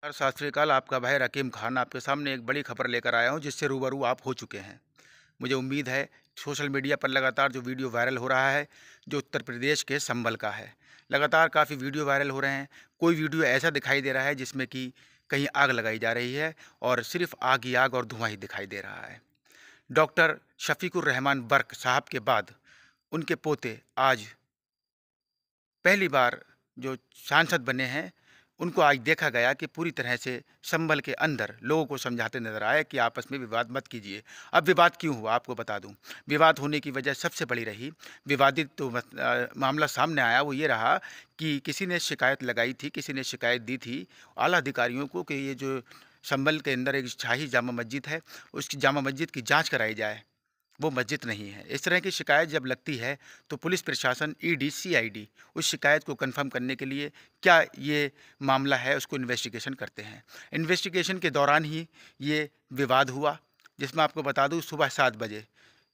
सत श्रीकाल। आपका भाई रकीम खान आपके सामने एक बड़ी खबर लेकर आया हूं जिससे रूबरू आप हो चुके हैं। मुझे उम्मीद है सोशल मीडिया पर लगातार जो वीडियो वायरल हो रहा है जो उत्तर प्रदेश के संभल का है। लगातार काफ़ी वीडियो वायरल हो रहे हैं। कोई वीडियो ऐसा दिखाई दे रहा है जिसमें कि कहीं आग लगाई जा रही है और सिर्फ आग ही आग और धुआं ही दिखाई दे रहा है। डॉक्टर शफीकुर रहमान बर्क साहब के बाद उनके पोते आज पहली बार जो सांसद बने हैं, उनको आज देखा गया कि पूरी तरह से संभल के अंदर लोगों को समझाते नजर आए कि आपस में विवाद मत कीजिए। अब विवाद क्यों हुआ आपको बता दूं। विवाद होने की वजह सबसे बड़ी रही, विवादित तो मामला सामने आया वो ये रहा कि किसी ने शिकायत लगाई थी, किसी ने शिकायत दी थी आला अधिकारियों को कि ये जो संभल के अंदर एक शाही जामा मस्जिद है, उसकी जामा मस्जिद की जाँच कराई जाए, वो मस्जिद नहीं है। इस तरह की शिकायत जब लगती है तो पुलिस प्रशासन ईडी सीआईडी उस शिकायत को कंफर्म करने के लिए क्या ये मामला है उसको इन्वेस्टिगेशन करते हैं। इन्वेस्टिगेशन के दौरान ही ये विवाद हुआ, जिसमें आपको बता दूं सुबह 7 बजे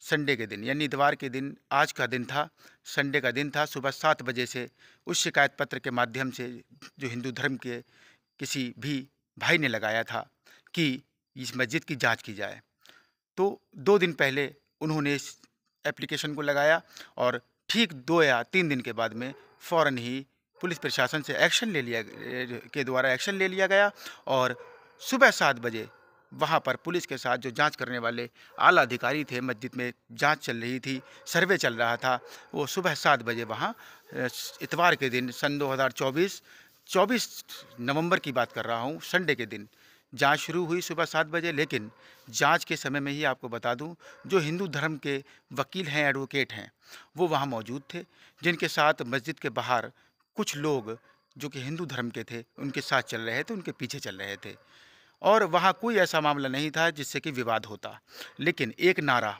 संडे के दिन यानी इतवार के दिन, आज का दिन था, संडे का दिन था, सुबह 7 बजे से उस शिकायत पत्र के माध्यम से जो हिंदू धर्म के किसी भी भाई ने लगाया था कि इस मस्जिद की जाँच की जाए, तो 2 दिन पहले उन्होंने इस एप्लीकेशन को लगाया और ठीक 2 या 3 दिन के बाद में फ़ौरन ही पुलिस प्रशासन से एक्शन ले लिया के द्वारा एक्शन ले लिया गया और सुबह 7 बजे वहाँ पर पुलिस के साथ जो जांच करने वाले आला अधिकारी थे, मस्जिद में जांच चल रही थी, सर्वे चल रहा था, वो सुबह 7 बजे वहाँ इतवार के दिन सन 2024 24 नवंबर की बात कर रहा हूँ, संडे के दिन जांच शुरू हुई सुबह 7 बजे। लेकिन जांच के समय में ही आपको बता दूं, जो हिंदू धर्म के वकील हैं, एडवोकेट हैं, वो वहां मौजूद थे, जिनके साथ मस्जिद के बाहर कुछ लोग जो कि हिंदू धर्म के थे उनके साथ चल रहे थे, उनके पीछे चल रहे थे और वहां कोई ऐसा मामला नहीं था जिससे कि विवाद होता। लेकिन एक नारा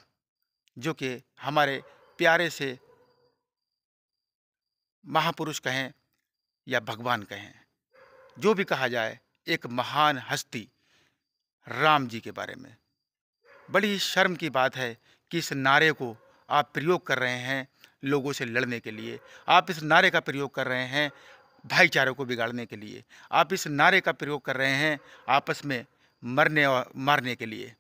जो कि हमारे प्यारे से महापुरुष कहें या भगवान कहें, जो भी कहा जाए, एक महान हस्ती राम जी के बारे में, बड़ी शर्म की बात है कि इस नारे को आप प्रयोग कर रहे हैं लोगों से लड़ने के लिए। आप इस नारे का प्रयोग कर रहे हैं भाईचारे को बिगाड़ने के लिए। आप इस नारे का प्रयोग कर रहे हैं आपस में मरने और मारने के लिए।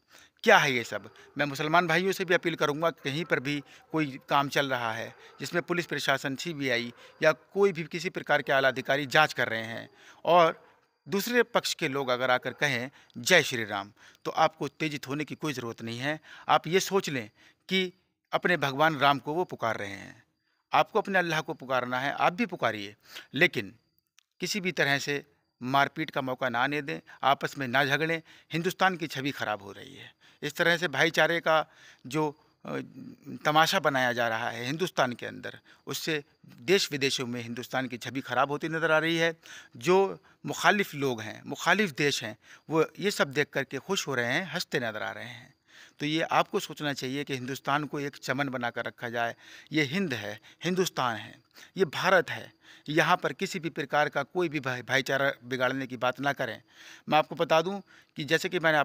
क्या है ये सब? मैं मुसलमान भाइयों से भी अपील करूंगा, कहीं पर भी कोई काम चल रहा है जिसमें पुलिस प्रशासन, सीबीआई या कोई भी किसी प्रकार के आला अधिकारी जांच कर रहे हैं और दूसरे पक्ष के लोग अगर आकर कहें जय श्री राम, तो आपको उत्तेजित होने की कोई ज़रूरत नहीं है। आप ये सोच लें कि अपने भगवान राम को वो पुकार रहे हैं, आपको अपने अल्लाह को पुकारना है, आप भी पुकारिए, लेकिन किसी भी तरह से मारपीट का मौका ना आने दें, आपस में ना झगड़ें। हिंदुस्तान की छवि खराब हो रही है। इस तरह से भाईचारे का जो तमाशा बनाया जा रहा है हिंदुस्तान के अंदर, उससे देश विदेशों में हिंदुस्तान की छवि खराब होती नज़र आ रही है। जो मुखालिफ लोग हैं, मुखालिफ देश हैं, वो ये सब देख करके खुश हो रहे हैं, हंसते नज़र आ रहे हैं। तो ये आपको सोचना चाहिए कि हिंदुस्तान को एक चमन बनाकर रखा जाए। ये हिंद है, हिंदुस्तान है, ये भारत है। यहाँ पर किसी भी प्रकार का कोई भी भाईचारा बिगाड़ने की बात ना करें। मैं आपको बता दूं कि जैसे कि मैंने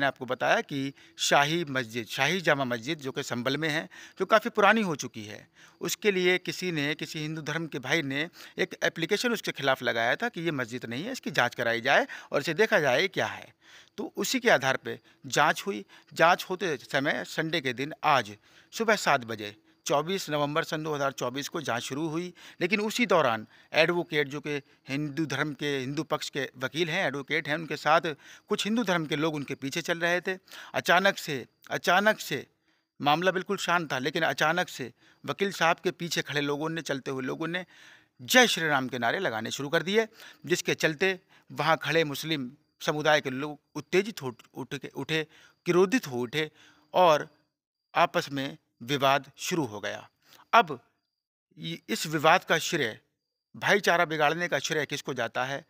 आपको बताया कि शाही मस्जिद, शाही जामा मस्जिद जो कि संभल में है, जो काफ़ी पुरानी हो चुकी है, उसके लिए किसी हिंदू धर्म के भाई ने एक एप्लीकेशन उसके खिलाफ लगाया था कि ये मस्जिद नहीं है, इसकी जाँच कराई जाए और इसे देखा जाए क्या है। तो उसी के आधार पे जांच हुई। जांच होते समय संडे के दिन आज सुबह 7 बजे 24 नवंबर सन 2024 को जांच शुरू हुई। लेकिन उसी दौरान एडवोकेट जो कि हिंदू धर्म के, हिंदू पक्ष के वकील हैं, एडवोकेट हैं, उनके साथ कुछ हिंदू धर्म के लोग उनके पीछे चल रहे थे। अचानक से मामला बिल्कुल शांत था, लेकिन अचानक से वकील साहब के पीछे खड़े लोगों ने, चलते हुए लोगों ने जय श्री राम के नारे लगाने शुरू कर दिए, जिसके चलते वहाँ खड़े मुस्लिम समुदाय के लोग उत्तेजित हो उठे, क्रोधित हो उठे और आपस में विवाद शुरू हो गया। अब इस विवाद का श्रेय, भाईचारा बिगाड़ने का श्रेय किसको जाता है,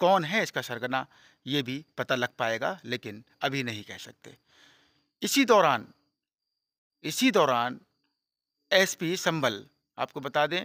कौन है इसका सरगना, ये भी पता लग पाएगा, लेकिन अभी नहीं कह सकते। इसी दौरान एसपी संभल, आपको बता दें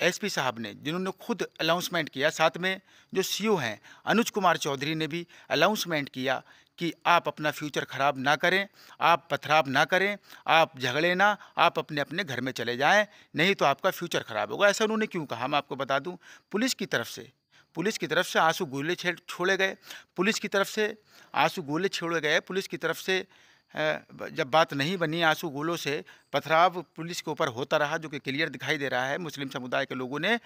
एसपी साहब ने, जिन्होंने खुद अनाउंसमेंट किया, साथ में जो सीओ हैं अनुज कुमार चौधरी ने भी अनाउंसमेंट किया कि आप अपना फ्यूचर ख़राब ना करें, आप पथराव ना करें, आप झगड़े ना, आप अपने अपने घर में चले जाएं, नहीं तो आपका फ्यूचर ख़राब होगा। ऐसा उन्होंने क्यों कहा, मैं आपको बता दूं, पुलिस की तरफ से पुलिस की तरफ से आंसू गोले छोड़े गए, पुलिस की तरफ से आंसू गोले छोड़े गए, पुलिस की तरफ से जब बात नहीं बनी आंसू गोलों से, पथराव पुलिस के ऊपर होता रहा, जो कि क्लियर दिखाई दे रहा है। मुस्लिम समुदाय के लोगों ने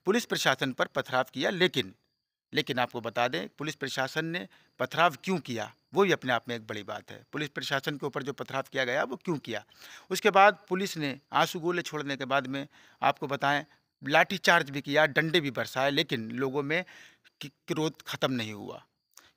पुलिस प्रशासन पर पथराव किया, लेकिन आपको बता दें पुलिस प्रशासन ने पथराव क्यों किया, वो भी अपने आप में एक बड़ी बात है। पुलिस प्रशासन के ऊपर जो पथराव किया गया वो क्यों किया। उसके बाद पुलिस ने आंसू गोले छोड़ने के बाद में आपको बताएं लाठी चार्ज भी किया, डंडे भी बरसाए, लेकिन लोगों में क्रोध खत्म नहीं हुआ।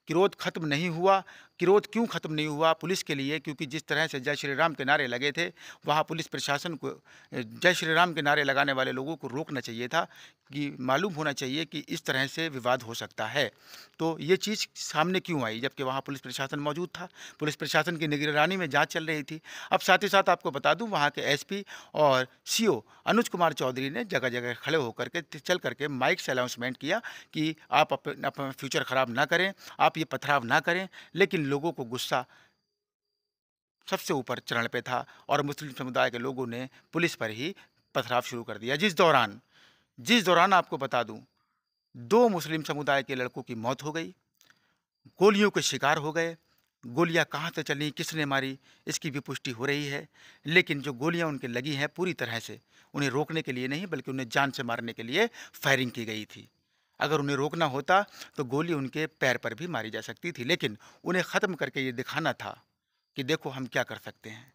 क्रोध खत्म नहीं हुआ। क्रोध क्यों खत्म नहीं हुआ पुलिस के लिए? क्योंकि जिस तरह से जय श्री राम के नारे लगे थे, वहाँ पुलिस प्रशासन को जय श्री राम के नारे लगाने वाले लोगों को रोकना चाहिए था, कि मालूम होना चाहिए कि इस तरह से विवाद हो सकता है। तो ये चीज़ सामने क्यों आई, जबकि वहाँ पुलिस प्रशासन मौजूद था, पुलिस प्रशासन की निगरानी में जाँच चल रही थी। अब साथ ही साथ आपको बता दूँ, वहाँ के एसपी और सीओ अनुज कुमार चौधरी ने जगह जगह खड़े होकर के चल करके माइक से अनाउंसमेंट किया कि आप अपना फ्यूचर ख़राब ना करें, आप ये पथराव ना करें। लेकिन लोगों को गुस्सा सबसे ऊपर चरण पे था और मुस्लिम समुदाय के लोगों ने पुलिस पर ही पथराव शुरू कर दिया, जिस दौरान आपको बता दूं 2 मुस्लिम समुदाय के लड़कों की मौत हो गई, गोलियों के शिकार हो गए। गोलियां कहाँ से चली, किसने मारी, इसकी भी पुष्टि हो रही है। लेकिन जो गोलियां उनके लगी हैं पूरी तरह से उन्हें रोकने के लिए नहीं, बल्कि उन्हें जान से मारने के लिए फायरिंग की गई थी। अगर उन्हें रोकना होता तो गोली उनके पैर पर भी मारी जा सकती थी, लेकिन उन्हें ख़त्म करके ये दिखाना था कि देखो हम क्या कर सकते हैं।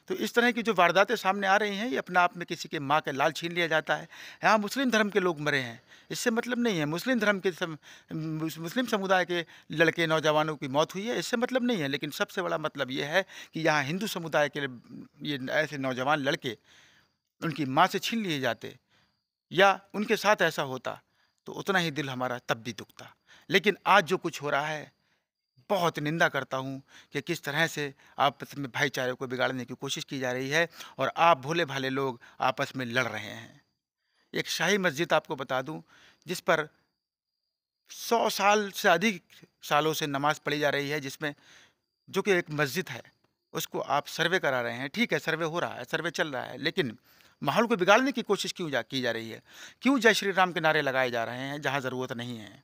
तो इस तरह की जो वारदातें सामने आ रही हैं, ये अपने आप में किसी के माँ का लाल छीन लिया जाता है। यहाँ मुस्लिम धर्म के लोग मरे हैं, इससे मतलब नहीं है। मुस्लिम धर्म के मुस्लिम समुदाय के लड़के नौजवानों की मौत हुई है, इससे मतलब नहीं है। लेकिन सबसे बड़ा मतलब ये है कि यहाँ हिंदू समुदाय के ये ऐसे नौजवान लड़के उनकी माँ से छीन लिए जाते, या उनके साथ ऐसा होता तो उतना ही दिल हमारा तब भी दुखता। लेकिन आज जो कुछ हो रहा है, बहुत निंदा करता हूँ कि किस तरह से आपस में भाईचारे को बिगाड़ने की कोशिश की जा रही है और आप भोले भाले लोग आपस में लड़ रहे हैं। एक शाही मस्जिद आपको बता दूं, जिस पर 100 साल से अधिक सालों से नमाज पढ़ी जा रही है, जिसमें जो कि एक मस्जिद है, उसको आप सर्वे करा रहे हैं। ठीक है, सर्वे हो रहा है, सर्वे चल रहा है, लेकिन माहौल को बिगाड़ने की कोशिश की जा रही है। क्यों जय श्री राम के नारे लगाए जा रहे हैं जहाँ ज़रूरत नहीं है?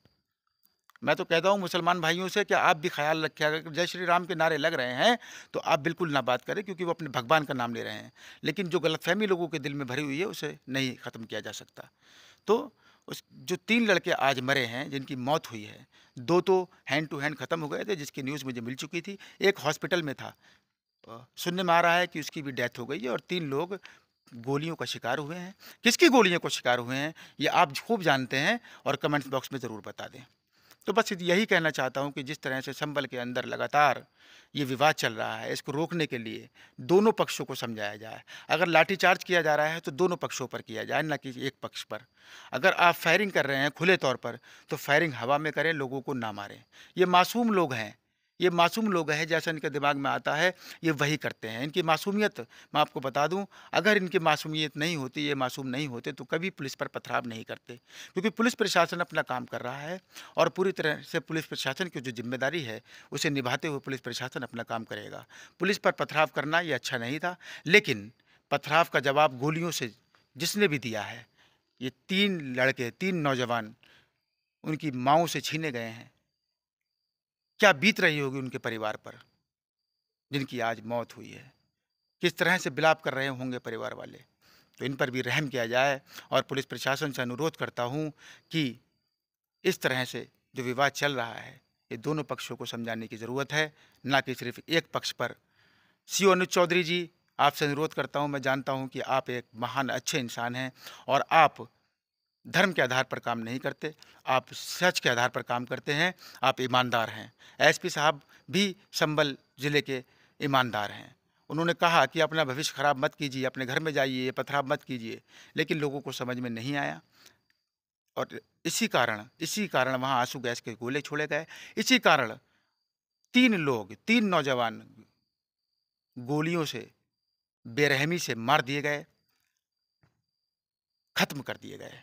मैं तो कहता हूँ मुसलमान भाइयों से कि आप भी ख्याल रखिए, अगर जय श्री राम के नारे लग रहे हैं तो आप बिल्कुल ना बात करें, क्योंकि वो अपने भगवान का नाम ले रहे हैं। लेकिन जो गलतफहमी लोगों के दिल में भरी हुई है उसे नहीं ख़त्म किया जा सकता। तो उस जो 3 लड़के आज मरे हैं, जिनकी मौत हुई है, 2 तो हैंड टू हैंड ख़त्म हो गए थे, जिसकी न्यूज़ मुझे मिल चुकी थी। एक हॉस्पिटल में था, सुनने में आ रहा है कि उसकी भी डेथ हो गई है, और 3 लोग गोलियों का शिकार हुए हैं। किसकी गोलियों का शिकार हुए हैं ये आप खूब जानते हैं, और कमेंट्स बॉक्स में ज़रूर बता दें। तो बस यही कहना चाहता हूँ कि जिस तरह से संभल के अंदर लगातार ये विवाद चल रहा है, इसको रोकने के लिए दोनों पक्षों को समझाया जाए। अगर लाठीचार्ज किया जा रहा है तो दोनों पक्षों पर किया जाए, ना कि एक पक्ष पर। अगर आप फायरिंग कर रहे हैं खुले तौर पर तो फायरिंग हवा में करें, लोगों को ना मारें। ये मासूम लोग हैं, ये मासूम लोग हैं, जैसा इनके दिमाग में आता है ये वही करते हैं। इनकी मासूमियत, मैं आपको बता दूं, अगर इनकी मासूमियत नहीं होती, ये मासूम नहीं होते, तो कभी पुलिस पर पथराव नहीं करते। क्योंकि पुलिस प्रशासन अपना काम कर रहा है, और पूरी तरह से पुलिस प्रशासन की जो जिम्मेदारी है उसे निभाते हुए पुलिस प्रशासन अपना काम करेगा। पुलिस पर पथराव करना ये अच्छा नहीं था, लेकिन पथराव का जवाब गोलियों से जिसने भी दिया है, ये 3 लड़के, 3 नौजवान उनकी माँओं से छीने गए हैं। क्या बीत रही होगी उनके परिवार पर, जिनकी आज मौत हुई है? किस तरह से विलाप कर रहे होंगे परिवार वाले? तो इन पर भी रहम किया जाए, और पुलिस प्रशासन से अनुरोध करता हूँ कि इस तरह से जो विवाद चल रहा है, ये दोनों पक्षों को समझाने की ज़रूरत है, ना कि सिर्फ एक पक्ष पर। सीओ अनुज चौधरी जी, आपसे अनुरोध करता हूँ, मैं जानता हूँ कि आप एक महान अच्छे इंसान हैं, और आप धर्म के आधार पर काम नहीं करते, आप सच के आधार पर काम करते हैं, आप ईमानदार हैं। एसपी साहब भी संभल ज़िले के ईमानदार हैं। उन्होंने कहा कि अपना भविष्य खराब मत कीजिए, अपने घर में जाइए, पथराव मत कीजिए, लेकिन लोगों को समझ में नहीं आया, और इसी कारण वहाँ आंसू गैस के गोले छोड़े गए। इसी कारण 3 लोग, 3 नौजवान गोलियों से बेरहमी से मार दिए गए, खत्म कर दिए गए।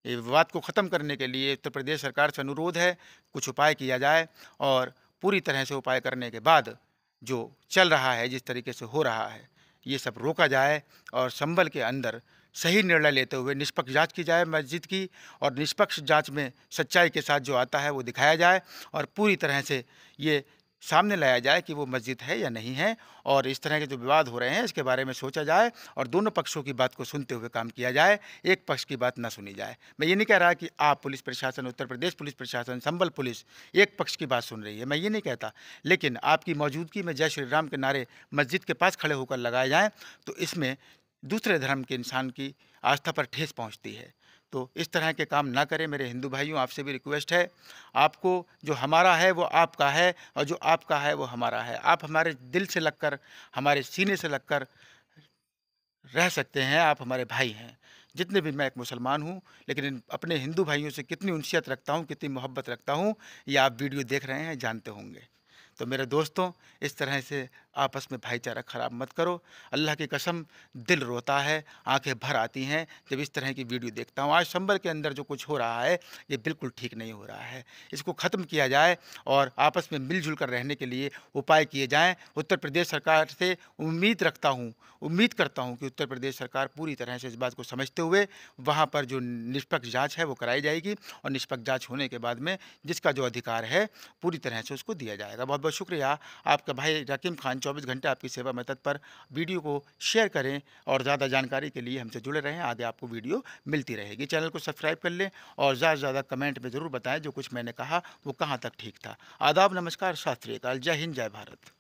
ये विवाद को ख़त्म करने के लिए उत्तर प्रदेश सरकार से अनुरोध है, कुछ उपाय किया जाए, और पूरी तरह से उपाय करने के बाद जो चल रहा है, जिस तरीके से हो रहा है, ये सब रोका जाए, और संभल के अंदर सही निर्णय लेते हुए निष्पक्ष जांच की जाए मस्जिद की, और निष्पक्ष जांच में सच्चाई के साथ जो आता है वो दिखाया जाए, और पूरी तरह से ये सामने लाया जाए कि वो मस्जिद है या नहीं है, और इस तरह के जो विवाद हो रहे हैं इसके बारे में सोचा जाए और दोनों पक्षों की बात को सुनते हुए काम किया जाए, एक पक्ष की बात ना सुनी जाए। मैं ये नहीं कह रहा कि आप पुलिस प्रशासन, उत्तर प्रदेश पुलिस प्रशासन, संबल पुलिस एक पक्ष की बात सुन रही है, मैं ये नहीं कहता, लेकिन आपकी मौजूदगी में जय श्री राम के नारे मस्जिद के पास खड़े होकर लगाए जाएँ तो इसमें दूसरे धर्म के इंसान की आस्था पर ठेस पहुंचती है। तो इस तरह के काम ना करें मेरे हिंदू भाइयों, आपसे भी रिक्वेस्ट है। आपको जो हमारा है वो आपका है, और जो आपका है वो हमारा है। आप हमारे दिल से लगकर, हमारे सीने से लगकर रह सकते हैं, आप हमारे भाई हैं। जितने भी, मैं एक मुसलमान हूँ, लेकिन अपने हिंदू भाइयों से कितनी उनसियत रखता हूँ, कितनी मोहब्बत रखता हूँ, ये आप वीडियो देख रहे हैं जानते होंगे। तो मेरे दोस्तों, इस तरह से आपस में भाईचारा ख़राब मत करो। अल्लाह की कसम, दिल रोता है, आंखें भर आती हैं जब इस तरह की वीडियो देखता हूँ। आज संभल के अंदर जो कुछ हो रहा है ये बिल्कुल ठीक नहीं हो रहा है। इसको ख़त्म किया जाए और आपस में मिलजुल कर रहने के लिए उपाय किए जाएँ। उत्तर प्रदेश सरकार से उम्मीद करता हूँ कि उत्तर प्रदेश सरकार पूरी तरह से इस बात को समझते हुए वहाँ पर जो निष्पक्ष जाँच है वो कराई जाएगी, और निष्पक्ष जाँच होने के बाद में जिसका जो अधिकार है पूरी तरह से उसको दिया जाएगा। बहुत बहुत शुक्रिया। आपका भाई रकीम खान 24 घंटे आपकी सेवा में तत्पर। वीडियो को शेयर करें और ज़्यादा जानकारी के लिए हमसे जुड़े रहें, आगे आपको वीडियो मिलती रहेगी। चैनल को सब्सक्राइब कर लें और ज़्यादा से ज़्यादा कमेंट में ज़रूर बताएं जो कुछ मैंने कहा वो कहाँ तक ठीक था। आदाब, नमस्कार, सत श्री अकाल, जय हिंद, जय भारत।